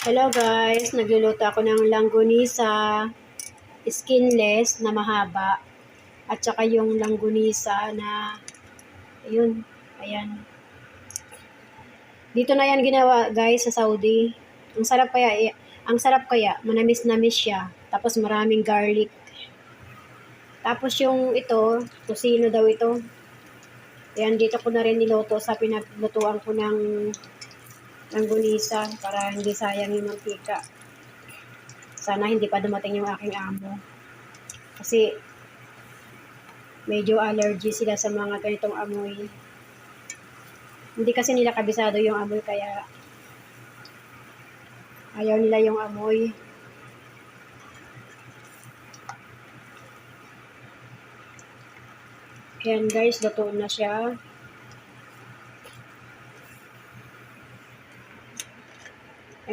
Hello guys, nagluluto ako ng langgonisa, skinless na mahaba, at saka yung langgonisa na, ayun, ayan. Dito na yan ginawa guys sa Saudi. Ang sarap kaya, manamis-namis siya, tapos maraming garlic. Tapos yung ito, tusino daw ito. Ayan, dito ko na rin niluto sa pinaglutuan ko ng langgonisa para hindi sayang yung mantika. Sana hindi pa dumating yung aking amo. Kasi medyo allergy sila sa mga ganitong amoy. Hindi kasi nila kabisado yung amoy kaya ayaw nila yung amoy. Ayan guys, luto na siya.